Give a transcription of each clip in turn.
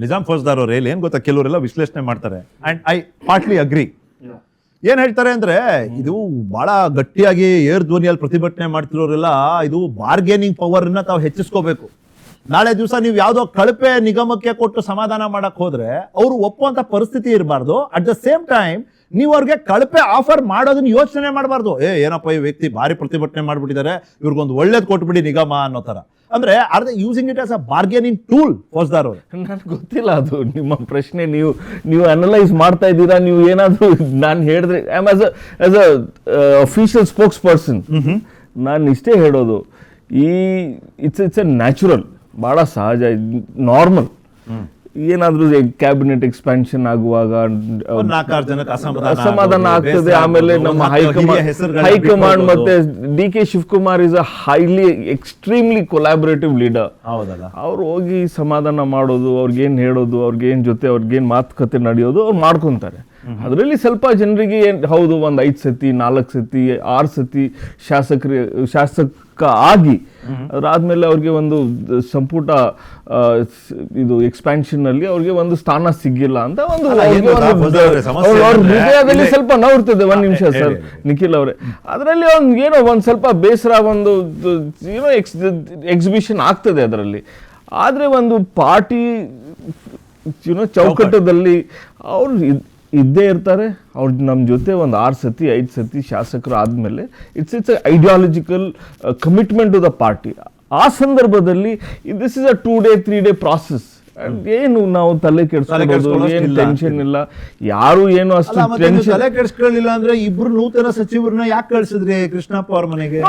ನಿಜಾಮ್ ಫೌಜ್ದಾರ್ ಅವ್ರು ಏನ್ ಗೊತ್ತಾ, ಕೆಲವರೆಲ್ಲ ವಿಶ್ಲೇಷಣೆ ಮಾಡ್ತಾರೆ ಅಂಡ್ ಐ ಪಾರ್ಟ್ಲಿ ಅಗ್ರಿ. ಏನ್ ಹೇಳ್ತಾರೆ ಅಂದ್ರೆ, ಇದು ಬಹಳ ಗಟ್ಟಿಯಾಗಿ ಏರ್ ಧ್ವನಿಯಲ್ಲಿ ಪ್ರತಿಭಟನೆ ಮಾಡ್ತಿರೋರೆಲ್ಲ ಇದು ಬಾರ್ಗೇನಿಂಗ್ ಪವರ್ ನ ತಾವು ಹೆಚ್ಚಿಸ್ಕೋಬೇಕು. ನಾಳೆ ದಿವಸ ನೀವು ಯಾವ್ದೋ ಕಳಪೆ ನಿಗಮಕ್ಕೆ ಕೊಟ್ಟು ಸಮಾಧಾನ ಮಾಡಕ್ ಹೋದ್ರೆ ಅವರು ಒಪ್ಪುವಂತ ಪರಿಸ್ಥಿತಿ ಇರಬಾರ್ದು. ಅಟ್ ದ ಸೇಮ್ ಟೈಮ್ ನೀವು ಅವ್ರಿಗೆ ಕಳಪೆ ಆಫರ್ ಮಾಡೋದನ್ನ ಯೋಚನೆ ಮಾಡಬಾರ್ದು. ಏನಪ್ಪ ಈ ವ್ಯಕ್ತಿ ಭಾರಿ ಪ್ರತಿಭಟನೆ ಮಾಡ್ಬಿಟ್ಟಿದ್ದಾರೆ, ಇವ್ರಿಗೊಂದು ಒಳ್ಳೇದು ಕೊಟ್ಬಿಡಿ ನಿಗಮ ಅನ್ನೋ ತರ. ಅಂದ್ರೆ are they using it as a bargaining tool? Faujdar ಅವರು, ನನಗೆ ಗೊತ್ತಿಲ್ಲ ಅದು ನಿಮ್ಮ ಪ್ರಶ್ನೆ. ನೀವು ಅನಲೈಸ್ ಮಾಡ್ತಾ ಇದ್ದೀರಾ, ನೀವು ಏನಾದರೂ ನಾನು ಹೇಳಿದ್ರೆ I am as a official spokes person ನಾನು ಇಷ್ಟೇ ಹೇಳೋದು, ಇಟ್ಸ್ ಎ ನ್ಯಾಚುರಲ್, ಭಾಳ ಸಹಜ, ನಾರ್ಮಲ್. ಏನಾದ್ರೂ ಕ್ಯಾಬಿನೆಟ್ ಎಕ್ಸ್ಪಾನ್ಷನ್ ಆಗುವಾಗ ಅಸಮಾಧಾನ ಆಗ್ತದೆ. ಆಮೇಲೆ ನಮ್ಮ ಹೈಕಮಾಂಡ್ ಮತ್ತೆ D K. Shivakumar is a highly extremely collaborative leader. ಅವ್ರು ಹೋಗಿ ಸಮಾಧಾನ ಮಾಡೋದು, ಅವ್ರಿಗೇನು ಹೇಳೋದು, ಅವ್ರಿಗೇನು ಜೊತೆ ಅವ್ರಿಗೇನು ಮಾತುಕತೆ ನಡೆಯೋದು ಅವ್ರು ಮಾಡ್ಕೊತಾರೆ. ಅದರಲ್ಲಿ ಸ್ವಲ್ಪ ಜನರಿಗೆ ಹೌದು, ಒಂದು 5 ಸತಿ 4 ಸತಿ 6 ಸತಿ ಶಾಸಕ ಆಗಿ ಅದಾದ್ಮೇಲೆ ಅವ್ರಿಗೆ ಒಂದು ಸಂಪುಟ ಇದು ಎಕ್ಸ್ಪಾನ್ಷನ್ ಅಲ್ಲಿ ಅವ್ರಿಗೆ ಒಂದು ಸ್ಥಾನ ಸಿಗ್ಗಿಲ್ಲ ಅಂತ ಒಂದು ಹೃದಯದಲ್ಲಿ ಸ್ವಲ್ಪ ನೋಡ್ತದೆ. 1 ನಿಮಿಷ ಸರ್ ನಿಖಿಲ್ ಅವರೇ, ಅದರಲ್ಲಿ ಏನೋ ಒಂದು ಸ್ವಲ್ಪ ಬೇಸರ, ಒಂದು ಏನೋ ಎಕ್ಸಿಬಿಷನ್ ಆಗ್ತದೆ ಅದರಲ್ಲಿ. ಆದರೆ ಒಂದು ಪಾರ್ಟಿ ಚೌಕಟ್ಟದಲ್ಲಿ ಅವ್ರು ಇದ್ದೇ ಇರ್ತಾರೆ. ಅವ್ರು ನಮ್ಮ ಜೊತೆ ಒಂದು 6 ಸತಿ 5 ಸತಿ ಶಾಸಕರು ಆದಮೇಲೆ it's ideological commitment to the party. ಆ ಸಂದರ್ಭದಲ್ಲಿ this is a 2 day 3 day process. ಏನು ನಾವು ತಲೆ ಕೆಡಿಸ್ಕೊಳ್ಳೋದು, ಏನು ಟೆನ್ಷನ್ ಇಲ್ಲ, ಯಾರು ಏನು ಅಷ್ಟು ತಲೆ ಕೆಡಿಸ್ಕೊಳ್ಳಿಲ್ಲ ಅಂದ್ರೆ ಇಬ್ರು ನೂತನ ಸಚಿವರನ್ನ ಯಾಕೆ ಕಳಿಸಿದ್ರಿ ಕೃಷ್ಣಪ್ಪ ಅವ್ರ ಮನೆಗೆ?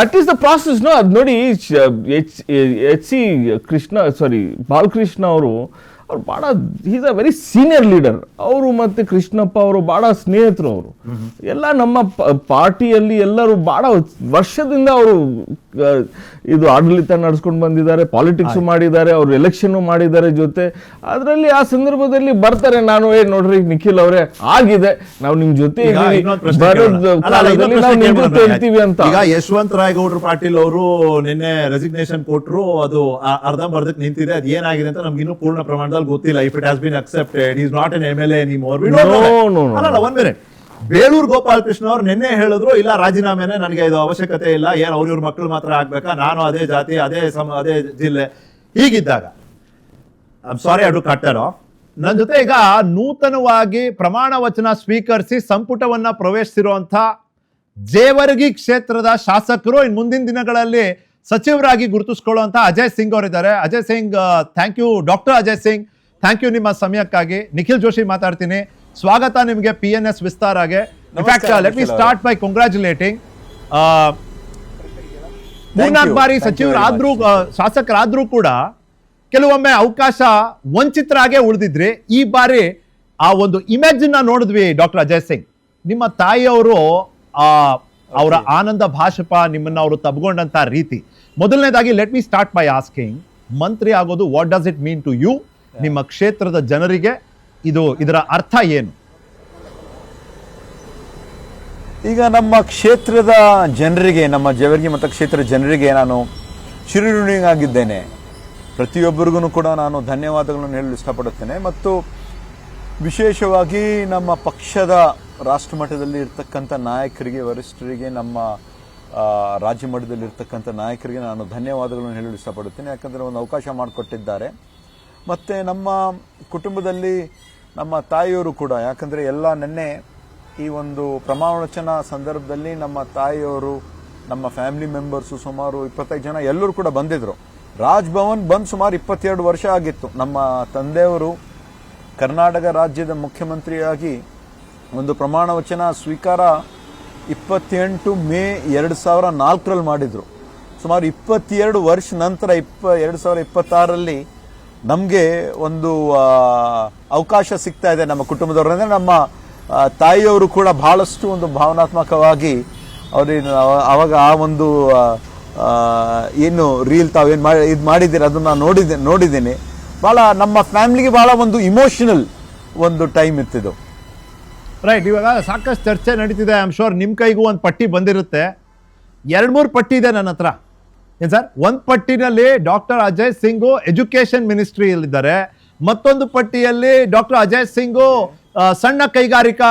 That is the process. ಅದು ನೋಡಿ, ಬಾಲಕೃಷ್ಣ ಅವರು ಭಾಳ is a very senior leader. ಅವರು ಮತ್ತು ಕೃಷ್ಣಪ್ಪ ಅವರು ಭಾಳ ಸ್ನೇಹಿತರು. ಅವರು ಎಲ್ಲ ನಮ್ಮ ಪಾರ್ಟಿಯಲ್ಲಿ ಎಲ್ಲರೂ ಭಾಳ ವರ್ಷದಿಂದ ಅವರು ಇದು ಆಡಳಿತ ನಡೆಸ್ಕೊಂಡು ಬಂದಿದ್ದಾರೆ, ಪಾಲಿಟಿಕ್ಸ್ ಮಾಡಿದ್ದಾರೆ, ಅವರು ಎಲೆಕ್ಷನ್ನು ಮಾಡಿದ್ದಾರೆ ಜೊತೆ. ಅದರಲ್ಲಿ ಆ ಸಂದರ್ಭದಲ್ಲಿ ಬರ್ತಾರೆ, ನಾನು ನೋಡ್ರಿ ನಿಖಿಲ್ ಅವರೇ ಆಗಿದೆ, ನಾವು ನಿಮ್ ಜೊತೆ ಹೇಳ್ತೀವಿ ಅಂತ. ಈಗ ಯಶವಂತ ರಾಯಗೌಡರು ಪಾಟೀಲ್ ಅವರು ನಿನ್ನೆ ರೆಸಿಗ್ನೇಷನ್ ಕೊಟ್ಟರು, ಅದು ಅರ್ಧಂಬರ್ಧಕ್ಕೆ ನಿಂತಿದೆ. ಅದು ಏನಾಗಿದೆ ಅಂತ ನಮ್ಗೆ ಇನ್ನೂ ಪೂರ್ಣ ಪ್ರಮಾಣದಲ್ಲಿ ಗೊತ್ತಿಲ್ಲ. If it has been accepted, is not an MLA anymore. One minute, Beluru Gopal Krishna ಅವ್ರು ನಿನ್ನೆ ಹೇಳಿದ್ರು, ಇಲ್ಲ ರಾಜೀನಾಮೆನೆ ನನಗೆ ಇದು ಅವಶ್ಯಕತೆ ಇಲ್ಲ, ಏನ್ ಅವ್ರ ಮಕ್ಕಳು ಮಾತ್ರ ಆಗ್ಬೇಕಾ, ನಾನು ಅದೇ ಜಾತಿ ಅದೇ ಜಿಲ್ಲೆ. ಹೀಗಿದ್ದಾಗ I am sorry, I have to cut it off. ನನ್ನ ಜೊತೆ ಈಗ ನೂತನವಾಗಿ ಪ್ರಮಾಣ ವಚನ ಸ್ವೀಕರಿಸಿ ಸಂಪುಟವನ್ನ ಪ್ರವೇಶಿಸಿರುವಂತ ಜೇವರ್ಗಿ ಕ್ಷೇತ್ರದ ಶಾಸಕರು ಇನ್ನು ಮುಂದಿನ ದಿನಗಳಲ್ಲಿ ಸಚಿವರಾಗಿ ಗುರುತಿಸಿಕೊಳ್ಳುವಂತ ಅಜಯ್ ಸಿಂಗ್ ಅವರಿದ್ದಾರೆ. Ajay Singh, thank you. Doctor Ajay Singh, thank you ನಿಮ್ಮ ಸಮಯಕ್ಕಾಗಿ. ನಿಖಿಲ್ ಜೋಶಿ ಮಾತಾಡ್ತೀನಿ. ಸ್ವಾಗತ ನಿಮಗೆ PNS ವಿಸ್ತಾರಾಗೆ. Let me start by congratulating. 3-4 ಬಾರಿ ಸಚಿವರಾದ್ರೂ ಶಾಸಕರಾದ್ರೂ ಕೂಡ ಕೆಲವೊಮ್ಮೆ ಅವಕಾಶ ವಂಚಿತರಾಗೇ ಉಳಿದಿದ್ರಿ. ಈ ಬಾರಿ ಆ ಒಂದು ಇಮೇಜ್ ನ ನೋಡಿದ್ವಿ. ಡಾಕ್ಟರ್ ಅಜಯ್ ಸಿಂಗ್, ನಿಮ್ಮ ತಾಯಿಯವರು ಅವರ ಆನಂದ ಭಾಷಪ, ನಿಮ್ಮನ್ನ ಅವರು ತಬ್ಕೊಂಡಂತ ರೀತಿ. ಮೊದಲನೇದಾಗಿ let me start by asking, ಮಂತ್ರಿ ಆಗೋದು what does it mean to you? ನಿಮ್ಮ ಕ್ಷೇತ್ರದ ಜನರಿಗೆ ಇದರ ಅರ್ಥ ಏನು? ಈಗ ನಮ್ಮ ಕ್ಷೇತ್ರದ ಜನರಿಗೆ, ನಮ್ಮ ಜೇವರ್ಗಿ ಮತಕ್ಷೇತ್ರದ ಜನರಿಗೆ ನಾನು ಚಿರಋಣಿಯಾಗಿದ್ದೇನೆ. ಪ್ರತಿಯೊಬ್ಬರಿಗೂ ಕೂಡ ನಾನು ಧನ್ಯವಾದಗಳನ್ನು ಹೇಳಲು ಇಷ್ಟಪಡುತ್ತೇನೆ. ಮತ್ತು ವಿಶೇಷವಾಗಿ ನಮ್ಮ ಪಕ್ಷದ ರಾಷ್ಟ್ರ ಮಟ್ಟದಲ್ಲಿ ಇರ್ತಕ್ಕಂಥ ನಾಯಕರಿಗೆ, ವರಿಷ್ಠರಿಗೆ, ನಮ್ಮ ರಾಜ್ಯ ಮಟ್ಟದಲ್ಲಿ ಇರ್ತಕ್ಕಂಥ ನಾಯಕರಿಗೆ ನಾನು ಧನ್ಯವಾದಗಳನ್ನು ಹೇಳಲು ಇಷ್ಟಪಡುತ್ತೇನೆ. ಯಾಕಂದರೆ ಒಂದು ಅವಕಾಶ ಮಾಡಿಕೊಟ್ಟಿದ್ದಾರೆ. ಮತ್ತು ನಮ್ಮ ಕುಟುಂಬದಲ್ಲಿ ನಮ್ಮ ತಾಯಿಯವರು ಕೂಡ, ಯಾಕಂದರೆ ಎಲ್ಲ ನೆನ್ನೆ ಈ ಒಂದು ಪ್ರಮಾಣ ವಚನ ಸಂದರ್ಭದಲ್ಲಿ ನಮ್ಮ ತಾಯಿಯವರು, ನಮ್ಮ ಫ್ಯಾಮಿಲಿ ಮೆಂಬರ್ಸು ಸುಮಾರು 25 ಜನ ಎಲ್ಲರೂ ಕೂಡ ಬಂದಿದ್ದರು. ರಾಜ್ಭವನ್ ಬಂದು ಸುಮಾರು 22 ವರ್ಷ ಆಗಿತ್ತು. ನಮ್ಮ ತಂದೆಯವರು ಕರ್ನಾಟಕ ರಾಜ್ಯದ ಮುಖ್ಯಮಂತ್ರಿಯಾಗಿ ಒಂದು ಪ್ರಮಾಣ ವಚನ ಸ್ವೀಕಾರ 28 ಮೇ 2004ರಲ್ಲಿ ಮಾಡಿದರು. ಸುಮಾರು 22 ವರ್ಷ ನಂತರ 2026ರಲ್ಲಿ ನಮಗೆ ಒಂದು ಅವಕಾಶ ಸಿಗ್ತಾ ಇದೆ ನಮ್ಮ ಕುಟುಂಬದವರು. ಅಂದರೆ ನಮ್ಮ ತಾಯಿಯವರು ಕೂಡ ಬಹಳಷ್ಟು ಒಂದು ಭಾವನಾತ್ಮಕವಾಗಿ ಅವಾಗ ಆ ಒಂದು ಏನು ರೀಲ್ ತಾವೇನು ಇದು ಮಾಡಿದ್ದೀರಿ ಅದನ್ನು ನೋಡಿದ್ದೀನಿ. ಭಾಳ ನಮ್ಮ ಫ್ಯಾಮಿಲಿಗೆ ಭಾಳ ಒಂದು ಇಮೋಷನಲ್ ಒಂದು ಟೈಮ್ ಇತ್ತಿದ್ದು. ರೈಟ್. ಇವಾಗ ಸಾಕಷ್ಟು ಚರ್ಚೆ ನಡೀತಿದೆ. ಐ ಆಮ್ ಶೋರ್ ನಿಮ್ಮ ಕೈಗೂ ಒಂದು ಪಟ್ಟಿ ಬಂದಿರುತ್ತೆ. 2-3 ಪಟ್ಟಿ ಇದೆ ನನ್ನ ಹತ್ರ. ಏನ್ ಸರ್? ಒಂದು ಪಟ್ಟಿನಲ್ಲಿ ಡಾಕ್ಟರ್ ಅಜಯ್ ಸಿಂಗು ಎಜುಕೇಶನ್ ಮಿನಿಸ್ಟ್ರಿಯಲ್ಲಿದ್ದಾರೆ, ಮತ್ತೊಂದು ಪಟ್ಟಿಯಲ್ಲಿ ಡಾಕ್ಟರ್ ಅಜಯ್ ಸಿಂಗ್ ಸಣ್ಣ ಕೈಗಾರಿಕಾ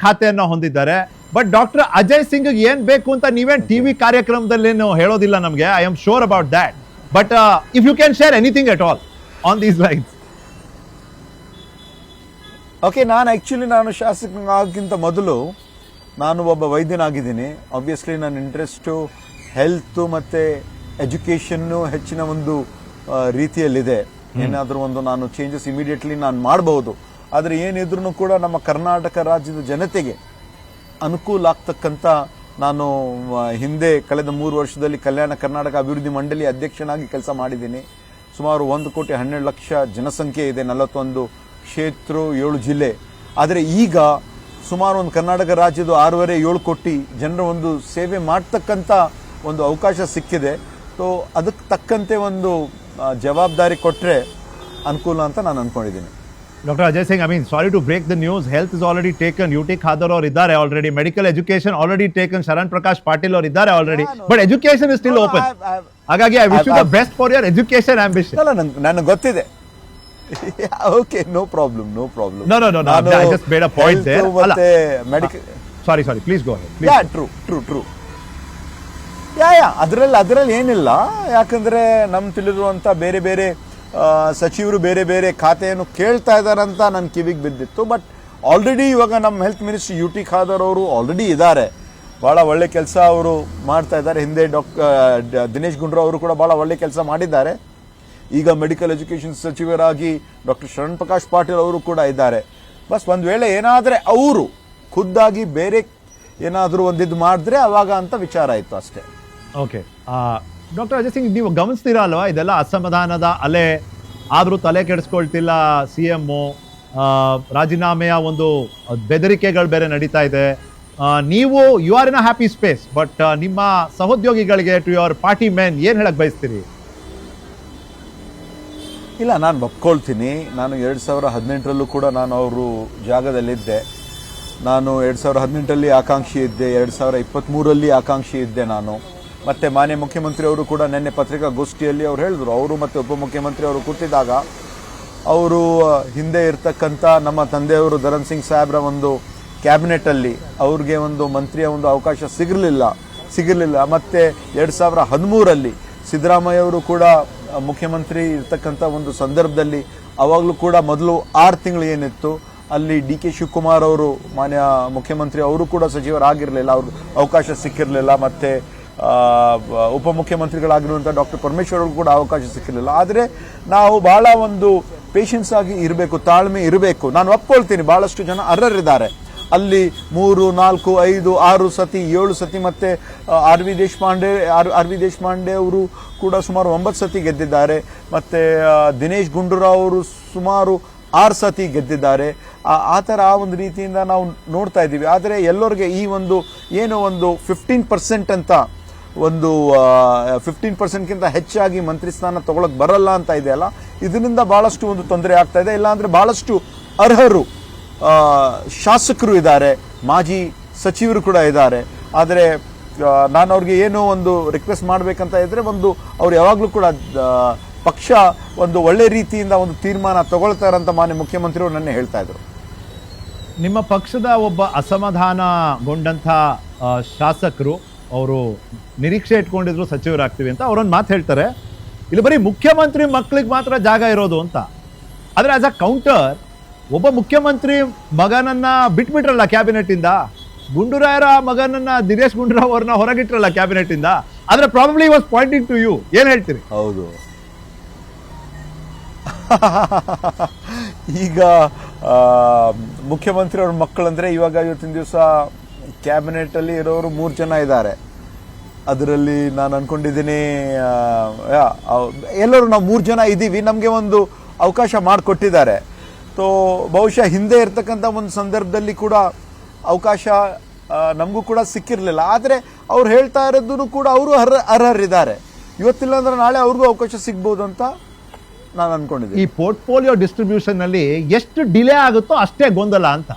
ಖಾತೆಯನ್ನ ಹೊಂದಿದ್ದಾರೆ. ಬಟ್ ಡಾಕ್ಟರ್ ಅಜಯ್ ಸಿಂಗ್ ಏನ್ ಬೇಕು ಅಂತ ನೀವೇನ್ ಟಿವಿ ಕಾರ್ಯಕ್ರಮದಲ್ಲೇನು ಹೇಳೋದಿಲ್ಲ ನಮ್ಗೆ. I am sure about that. But if you can share anything at all on these lines. Okay, ನಾನು ಶಾಸಕನಾಗಿಂತ ಮೊದಲು ನಾನು ಒಬ್ಬ ವೈದ್ಯನಾಗಿದ್ದೀನಿ. ಆಬ್ವಿಯಸ್ಲಿ ನನ್ನ ಇಂಟ್ರೆಸ್ಟು ಹೆಲ್ತು ಮತ್ತು ಎಜುಕೇಷನ್ನು ಹೆಚ್ಚಿನ ಒಂದು ರೀತಿಯಲ್ಲಿದೆ. ಏನಾದರೂ ಒಂದು ನಾನು ಚೇಂಜಸ್ ಇಮಿಡಿಯೇಟ್ಲಿ ನಾನು ಮಾಡಬಹುದು. ಆದರೆ ಏನಿದ್ರೂ ಕೂಡ ನಮ್ಮ ಕರ್ನಾಟಕ ರಾಜ್ಯದ ಜನತೆಗೆ ಅನುಕೂಲ ಆಗ್ತಕ್ಕಂಥ ನಾನು ಹಿಂದೆ ಕಳೆದ 3 ವರ್ಷದಲ್ಲಿ ಕಲ್ಯಾಣ ಕರ್ನಾಟಕ ಅಭಿವೃದ್ಧಿ ಮಂಡಳಿ ಅಧ್ಯಕ್ಷನಾಗಿ ಕೆಲಸ ಮಾಡಿದ್ದೀನಿ. ಸುಮಾರು 1,12,00,000 ಜನಸಂಖ್ಯೆ ಇದೆ, 41 ಕ್ಷೇತ್ರ, 7 ಜಿಲ್ಲೆ. ಆದರೆ ಈಗ ಸುಮಾರು ಒಂದು ಕರ್ನಾಟಕ ರಾಜ್ಯದ 6.5-7 ಕೋಟಿ ಜನರ ಒಂದು ಸೇವೆ ಮಾಡ್ತಕ್ಕಂಥ ಒಂದು ಅವಕಾಶ ಸಿಕ್ಕಿದೆ. ಸೊ ಅದಕ್ಕೆ ತಕ್ಕಂತೆ ಒಂದು ಜವಾಬ್ದಾರಿ ಕೊಟ್ಟರೆ ಅನುಕೂಲ ಅಂತ ನಾನು ಅನ್ಕೊಂಡಿದ್ದೀನಿ. Doctor Ajay Singh, I mean sorry to break the news, health is already taken, UT Khader ಅವರು ಇದ್ದಾರೆ already, medical education already taken, Sharan Prakash Patil ಅವರು ಇದ್ದಾರೆ already, but education is still open. ಹಾಗಾಗಿ I wish you the best for your education ambition. ಅಲ್ಲ, ನನಗೆ ಗೊತ್ತಿದೆ. Okay, no problem. No, I just made a point there. ಮತ್ತೆ medical, sorry please go ahead. Yeah, true. ಅದರಲ್ಲಿ ಏನಿಲ್ಲ. ಯಾಕಂದ್ರೆ ನಮ್ ತಿಳಿದಿರುವಂತ ಬೇರೆ ಬೇರೆ ಸಚಿವರು ಬೇರೆ ಬೇರೆ ಖಾತೆಯನ್ನು ಕೇಳ್ತಾ ಇದ್ದಾರಂತ ನನ್ನ ಕಿವಿಗೆ ಬಿದ್ದಿತ್ತು. ಬಟ್ ಆಲ್ರೆಡಿ ಇವಾಗ ನಮ್ಮ ಹೆಲ್ತ್ ಮಿನಿಸ್ಟರ್ UT ಖಾದರ್ ಅವರು ಆಲ್ರೆಡಿ ಇದ್ದಾರೆ. ಬಹಳ ಒಳ್ಳೆ ಕೆಲಸ ಅವರು ಮಾಡ್ತಾ ಇದ್ದಾರೆ. ಹಿಂದೆ ದಿನೇಶ್ ಗುಂಡೂರಾವ್ ಅವರು ಕೂಡ ಬಹಳ ಒಳ್ಳೆ ಕೆಲಸ ಮಾಡಿದ್ದಾರೆ. ಈಗ ಮೆಡಿಕಲ್ ಎಜುಕೇಷನ್ ಸಚಿವರಾಗಿ ಡಾಕ್ಟರ್ ಶರಣ್ ಪ್ರಕಾಶ್ ಪಾಟೀಲ್ ಅವರು ಕೂಡ ಇದ್ದಾರೆ. ಬಸ್ ಒಂದು ವೇಳೆ ಏನಾದರೆ ಅವರು ಖುದ್ದಾಗಿ ಬೇರೆ ಏನಾದರೂ ಒಂದಿದ್ದು ಮಾಡಿದ್ರೆ ಅವಾಗ ಅಂತ ವಿಚಾರ ಆಯಿತು ಅಷ್ಟೇ. ಓಕೆ, ಡಾಕ್ಟರ್ ಅಜಯ್ ಸಿಂಗ್, ನೀವು ಗಮನಿಸ್ತೀರಾ ಅಲ್ವಾ, ಇದೆಲ್ಲ ಅಸಮಾಧಾನದ ಅಲೆ ಆದರೂ ತಲೆ ಕೆಡಿಸ್ಕೊಳ್ತಿಲ್ಲ CM. ರಾಜೀನಾಮೆಯ ಒಂದು ಬೆದರಿಕೆಗಳು ಬೇರೆ ನಡೀತಾ ಇದೆ. ನೀವು you are in a happy space, but ನಿಮ್ಮ ಸಹೋದ್ಯೋಗಿಗಳಿಗೆ, ಟು ಯುವರ್ ಪಾರ್ಟಿ ಮೆನ್ ಏನು ಹೇಳಕ್ ಬಯಸ್ತೀರಿ? ಇಲ್ಲ, ನಾನು ಒಪ್ಕೊಳ್ತೀನಿ. ನಾನು 2018ರಲ್ಲೂ ಕೂಡ ನಾನು ಅವರು ಜಾಗದಲ್ಲಿದ್ದೆ. ನಾನು 2018ರಲ್ಲಿ ಆಕಾಂಕ್ಷಿ ಇದ್ದೆ, 2023ರಲ್ಲಿ ಆಕಾಂಕ್ಷಿ ಇದ್ದೆ ನಾನು. ಮತ್ತು ಮಾನ್ಯ ಮುಖ್ಯಮಂತ್ರಿ ಅವರು ಕೂಡ ನಿನ್ನೆ ಪತ್ರಿಕಾಗೋಷ್ಠಿಯಲ್ಲಿ ಅವ್ರು ಹೇಳಿದ್ರು, ಅವರು ಮತ್ತು ಉಪಮುಖ್ಯಮಂತ್ರಿ ಅವರು ಕೂತಿದ್ದಾಗ ಅವರು ಹಿಂದೆ ಇರ್ತಕ್ಕಂಥ ನಮ್ಮ ತಂದೆಯವರು ಧರಮ್ ಸಿಂಗ್ ಸಾಹೇಬ್ರ ಒಂದು ಕ್ಯಾಬಿನೆಟಲ್ಲಿ ಅವ್ರಿಗೆ ಒಂದು ಮಂತ್ರಿಯ ಒಂದು ಅವಕಾಶ ಸಿಗಲಿಲ್ಲ. ಮತ್ತು 2013ರಲ್ಲಿ ಸಿದ್ದರಾಮಯ್ಯ ಅವರು ಕೂಡ ಮುಖ್ಯಮಂತ್ರಿ ಇರ್ತಕ್ಕಂಥ ಒಂದು ಸಂದರ್ಭದಲ್ಲಿ ಅವಾಗಲೂ ಕೂಡ ಮೊದಲು 6 ತಿಂಗಳು ಏನಿತ್ತು ಅಲ್ಲಿ DK ಶಿವಕುಮಾರ್ ಅವರು ಮಾನ್ಯ ಮುಖ್ಯಮಂತ್ರಿ ಅವರು ಕೂಡ ಸಚಿವರಾಗಿರಲಿಲ್ಲ, ಅವ್ರಿಗೆ ಅವಕಾಶ ಸಿಕ್ಕಿರಲಿಲ್ಲ. ಮತ್ತು ಉಪಮುಖ್ಯಮಂತ್ರಿಗಳಾಗಿರುವಂಥ ಡಾಕ್ಟರ್ ಪರಮೇಶ್ವರ್ ಅವರು ಕೂಡ ಅವಕಾಶ ಸಿಕ್ಕಿರಲಿಲ್ಲ. ಆದರೆ ನಾವು ಬಹಳ ಒಂದು ಪೇಷನ್ಸ್ ಆಗಿ ಇರಬೇಕು, ತಾಳ್ಮೆ ಇರಬೇಕು. ನಾನು ಒಪ್ಕೊಳ್ತೀನಿ, ಬಹಳಷ್ಟು ಜನ ಅರ್ಹರಿದ್ದಾರೆ ಅಲ್ಲಿ. 3, 4, 5, 6 ಸತಿ, 7 ಸತಿ. ಮತ್ತು ಆರ್ ವಿ ದೇಶಪಾಂಡೆ ಅವರು ಕೂಡ ಸುಮಾರು 9 ಸತಿ ಗೆದ್ದಿದ್ದಾರೆ. ಮತ್ತು ದಿನೇಶ್ ಗುಂಡೂರಾವ್ ಅವರು ಸುಮಾರು 6 ಸತಿ ಗೆದ್ದಿದ್ದಾರೆ. ಆ ಥರ ಒಂದು ರೀತಿಯಿಂದ ನಾವು ನೋಡ್ತಾ ಇದ್ದೀವಿ. ಆದರೆ ಎಲ್ಲರಿಗೆ ಈ ಒಂದು ಏನೋ ಒಂದು 15% ಅಂತ ಒಂದು 15%ಗಿಂತ ಹೆಚ್ಚಾಗಿ ಮಂತ್ರಿ ಸ್ಥಾನ ತಗೊಳಕ್ ಬರಲ್ಲ ಅಂತ ಇದೆಯಲ್ಲ, ಇದರಿಂದ ಬಹಳಷ್ಟು ಒಂದು ತೊಂದರೆ ಆಗ್ತಾ ಇದೆ. ಇಲ್ಲಾಂದ್ರೆ ಬಹಳಷ್ಟು ಅರ್ಹರು ಶಾಸಕರು ಇದ್ದಾರೆ, ಮಾಜಿ ಸಚಿವರು ಕೂಡ ಇದ್ದಾರೆ. ಆದರೆ ನಾನು ಅವ್ರಿಗೆ ಏನೋ ಒಂದು ರಿಕ್ವೆಸ್ಟ್ ಮಾಡಬೇಕಂತ ಇದ್ರೆ, ಒಂದು ಅವ್ರು ಯಾವಾಗಲೂ ಕೂಡ ಪಕ್ಷ ಒಂದು ಒಳ್ಳೆ ರೀತಿಯಿಂದ ಒಂದು ತೀರ್ಮಾನ ತಗೊಳ್ತಾರಂತ ಮಾನ್ಯ ಮುಖ್ಯಮಂತ್ರಿಯವರು ನನ್ನ ಹೇಳ್ತಾ ಇದ್ರು. ನಿಮ್ಮ ಪಕ್ಷದ ಒಬ್ಬ ಅಸಮಾಧಾನಗೊಂಡಂಥ ಶಾಸಕರು, ಅವರು ನಿರೀಕ್ಷೆ ಇಟ್ಕೊಂಡಿದ್ರು ಸಚಿವರಾಗ್ತೀವಿ ಅಂತ, ಅವರೊಂದು ಮಾತು ಹೇಳ್ತಾರೆ, ಇಲ್ಲಿ ಬರೀ ಮುಖ್ಯಮಂತ್ರಿ ಮಕ್ಕಳಿಗೆ ಮಾತ್ರ ಜಾಗ ಇರೋದು ಅಂತ. ಆದರೆ ಆಸ್ ಅ ಕೌಂಟರ್, ಒಬ್ಬ ಮುಖ್ಯಮಂತ್ರಿ ಮಗನನ್ನ ಬಿಟ್ಬಿಟ್ರಲ್ಲ ಕ್ಯಾಬಿನೆಟ್ ಇಂದ, ಗುಂಡೂರಾಯರ ಮಗನನ್ನ, ದಿನೇಶ್ ಗುಂಡೂರಾವ್ ಅವ್ರನ್ನ ಹೊರಗಿಟ್ರಲ್ಲ ಕ್ಯಾಬಿನೆಟ್ ಇಂದ. ಆದ್ರೆ probably was pointing to you. ಏನ್ ಹೇಳ್ತೀರಿ? ಹೌದು, ಈಗ ಮುಖ್ಯಮಂತ್ರಿ ಅವ್ರ ಮಕ್ಕಳಂದ್ರೆ ಇವಾಗ ಇವತ್ತಿನ ದಿವಸ ಕ್ಯಾಬಿನೆಟ್ ಅಲ್ಲಿ ಇರೋರು 3 ಜನ ಇದ್ದಾರೆ. ಅದರಲ್ಲಿ ನಾನು ಅನ್ಕೊಂಡಿದ್ದೀನಿ ಎಲ್ಲರೂ ನಾವು 3 ಜನ ಇದ್ದೀವಿ, ನಮಗೆ ಒಂದು ಅವಕಾಶ ಮಾಡಿಕೊಟ್ಟಿದ್ದಾರೆ. ಸೊ ಬಹುಶಃ ಹಿಂದೆ ಇರ್ತಕ್ಕಂಥ ಒಂದು ಸಂದರ್ಭದಲ್ಲಿ ಕೂಡ ಅವಕಾಶ ನಮಗೂ ಕೂಡ ಸಿಕ್ಕಿರಲಿಲ್ಲ. ಆದರೆ ಅವ್ರು ಹೇಳ್ತಾ ಇರೋದನ್ನು ಕೂಡ ಅವರು ಅರ್ಹರಿದ್ದಾರೆ. ಇವತ್ತಿಲ್ಲ ಅಂದ್ರೆ ನಾಳೆ ಅವ್ರಿಗೂ ಅವಕಾಶ ಸಿಗ್ಬೋದು ಅಂತ ನಾನು ಅನ್ಕೊಂಡಿದ್ದೀನಿ. ಈ ಪೋರ್ಟ್ಫೋಲಿಯೋ ಡಿಸ್ಟ್ರಿಬ್ಯೂಷನ್ ನಲ್ಲಿ ಎಷ್ಟು ಡಿಲೇ ಆಗುತ್ತೋ ಅಷ್ಟೇ ಗೊಂದಲ ಅಂತ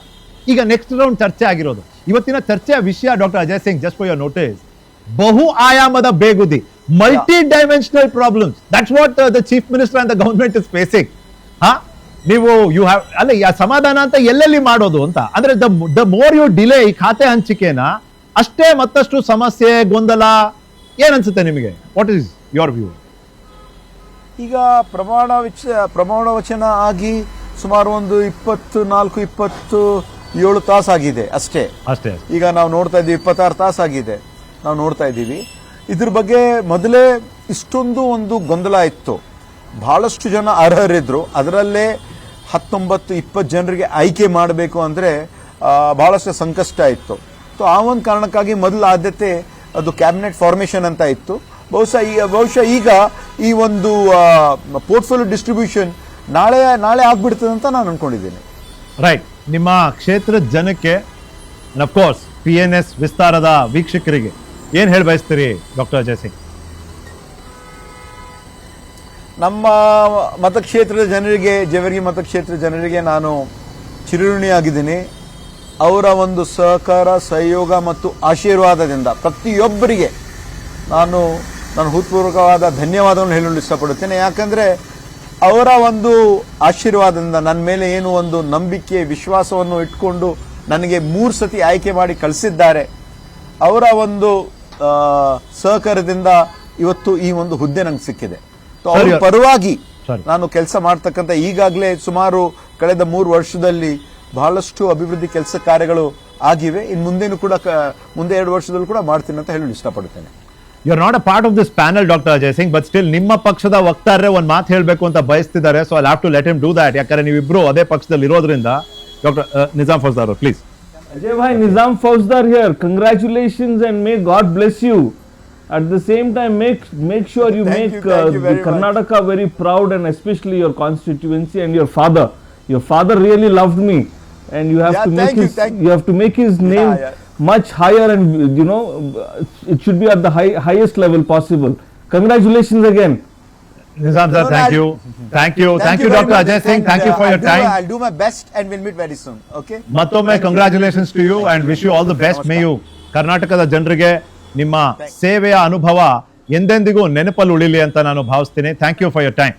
ಈಗ ನೆಕ್ಸ್ಟ್ ರೌಂಡ್ ಚರ್ಚೆ ಆಗಿರೋದು. ಇವತ್ತಿನ ಚರ್ಚೆಯ ವಿಷಯ doctor Ajay Singh, just for your notice, ಬಹು ಆಯಾಮದ ಬೇಗುದಿ, multi dimensional problems. That's what the chief minister and the government is facing. ನೀವು ಯು ಹ್ಯಾವ್ ಅಲ್ಲ ಈ ಸಮಾಧಾನ ಅಂತ ಎಲ್ಲೆಲ್ಲಿ ಮಾಡೋದು ಅಂತ ಅಂದ್ರೆ ದ ಮೋರ್ ಯು ಡಿಲೇ ಈ ಖಾತೆ ಹಂಚಿಕೆನ ಅಷ್ಟೇ ಮತ್ತಷ್ಟು ಸಮಸ್ಯೆ ಗೊಂದಲ ಏನನ್ಸುತ್ತೆ ನಿಮಗೆ? What is your view? ಈಗ ಪ್ರಮಾಣ ವಚನ ಆಗಿ ಸುಮಾರು ಒಂದು 24-27 ತಾಸು ಆಗಿದೆ ಅಷ್ಟೇ. ಅಷ್ಟೇ. ಈಗ ನಾವು ನೋಡ್ತಾ ಇದ್ದೀವಿ 26 ತಾಸು ಆಗಿದೆ ನಾವು ನೋಡ್ತಾ ಇದ್ದೀವಿ. ಇದ್ರ ಬಗ್ಗೆ ಮೊದಲೇ ಇಷ್ಟೊಂದು ಒಂದು ಗೊಂದಲ ಇತ್ತು. ಬಹಳಷ್ಟು ಜನ ಅರ್ಹರಿದ್ರು, ಅದರಲ್ಲೇ 19-20 ಜನರಿಗೆ ಆಯ್ಕೆ ಮಾಡಬೇಕು ಅಂದರೆ ಬಹಳಷ್ಟು ಸಂಕಷ್ಟ ಇತ್ತು. ಸೊ ಆ ಒಂದು ಕಾರಣಕ್ಕಾಗಿ ಮೊದಲ ಆದ್ಯತೆ ಅದು ಕ್ಯಾಬಿನೆಟ್ ಫಾರ್ಮೇಷನ್ ಅಂತ ಇತ್ತು. ಬಹುಶಃ ಈಗ ಈ ಒಂದು ಪೋರ್ಟ್ಫೋಲಿಯೋ ಡಿಸ್ಟ್ರಿಬ್ಯೂಷನ್ ನಾಳೆ ಆಗ್ಬಿಡ್ತದೆ ಅಂತ ನಾನು ಅನ್ಕೊಂಡಿದ್ದೀನಿ. ರೈಟ್. ನಿಮ್ಮ ಕ್ಷೇತ್ರದ ಜನಕ್ಕೆ ಅಫ್ಕೋರ್ಸ್ PNS ವಿಸ್ತಾರದ ವೀಕ್ಷಕರಿಗೆ ಏನ್ ಹೇಳಿ ಬಯಸ್ತೀರಿ ಡಾಕ್ಟರ್ ಅಜಯ್ ಸಿಂಗ್? ನಮ್ಮ ಮತಕ್ಷೇತ್ರದ ಜನರಿಗೆ, ಜೇವರ್ಗಿ ಮತಕ್ಷೇತ್ರದ ಜನರಿಗೆ ನಾನು ಚಿರಋಣಿಯಾಗಿದ್ದೀನಿ. ಅವರ ಒಂದು ಸಹಕಾರ, ಸಹಯೋಗ ಮತ್ತು ಆಶೀರ್ವಾದದಿಂದ ಪ್ರತಿಯೊಬ್ಬರಿಗೆ ನಾನು ಹೃತ್ಪೂರ್ವಕವಾದ ಧನ್ಯವಾದವನ್ನು ಹೇಳಲು ಇಷ್ಟಪಡುತ್ತೇನೆ. ಯಾಕಂದರೆ ಅವರ ಒಂದು ಆಶೀರ್ವಾದದಿಂದ ನನ್ನ ಮೇಲೆ ಏನು ಒಂದು ನಂಬಿಕೆ, ವಿಶ್ವಾಸವನ್ನು ಇಟ್ಕೊಂಡು ನನಗೆ 3 ಸತಿ ಆಯ್ಕೆ ಮಾಡಿ ಕಳಿಸಿದ್ದಾರೆ. ಅವರ ಒಂದು ಸಹಕಾರದಿಂದ ಇವತ್ತು ಈ ಒಂದು ಹುದ್ದೆ ನಂಗೆ ಸಿಕ್ಕಿದೆ. ಅವರ ಪರವಾಗಿ ನಾನು ಕೆಲಸ ಮಾಡ್ತಕ್ಕಂಥ ಈಗಾಗಲೇ ಸುಮಾರು ಕಳೆದ 3 ವರ್ಷದಲ್ಲಿ ಬಹಳಷ್ಟು ಅಭಿವೃದ್ಧಿ ಕೆಲಸ ಕಾರ್ಯಗಳು ಆಗಿವೆ. ಇನ್ನು ಮುಂದೇನು ಕೂಡ ಮುಂದೆ 2 ವರ್ಷದಲ್ಲೂ ಕೂಡ ಮಾಡ್ತೀನಿ ಅಂತ ಹೇಳಲು ಇಷ್ಟಪಡುತ್ತೇನೆ. You are not a part of this panel doctor Ajay Singh, but still ನಿಮ್ಮ ಪಕ್ಷದ ವಕ್ತಾರರೇ ಒಂದು ಮಾತು ಹೇಳಬೇಕು ಅಂತ ಬಯಸ್ತಿದ್ದಾರೆ. So I have to let him do that. ಯಾಕಂದ್ರೆ ನೀವಿಬ್ರು ಅದೇ ಪಕ್ಷದಲ್ಲಿ ಇರೋದ್ರಿಂದ. Doctor Nizam Faujdar please. Ajay bhai, Nizam Fauzdar here. Congratulations and may God bless you. At the same time, make sure you Thank make you very the much. Karnataka very proud, and especially your constituency and your father. Your father really loved me, and you have Yeah, to make you have to make his name much higher, and it should be at the highest level possible. Congratulations again. Nizam sir, thank you, thank you, Dr. Ajay Singh. Thank you for your time. I'll do my best and we'll meet very soon. Okay. ಮತ್ತೊಮ್ಮೆ congratulations to you and wish you all the best. May you ಕರ್ನಾಟಕದ ಜನರಿಗೆ ನಿಮ್ಮ ಸೇವೆಯ ಅನುಭವ ಎಂದೆಂದಿಗೂ ನೆನಪಲ್ಲಿ ಉಳಿಲಿ ಅಂತ ನಾನು ಭಾವಿಸ್ತೀನಿ. Thank you for your time.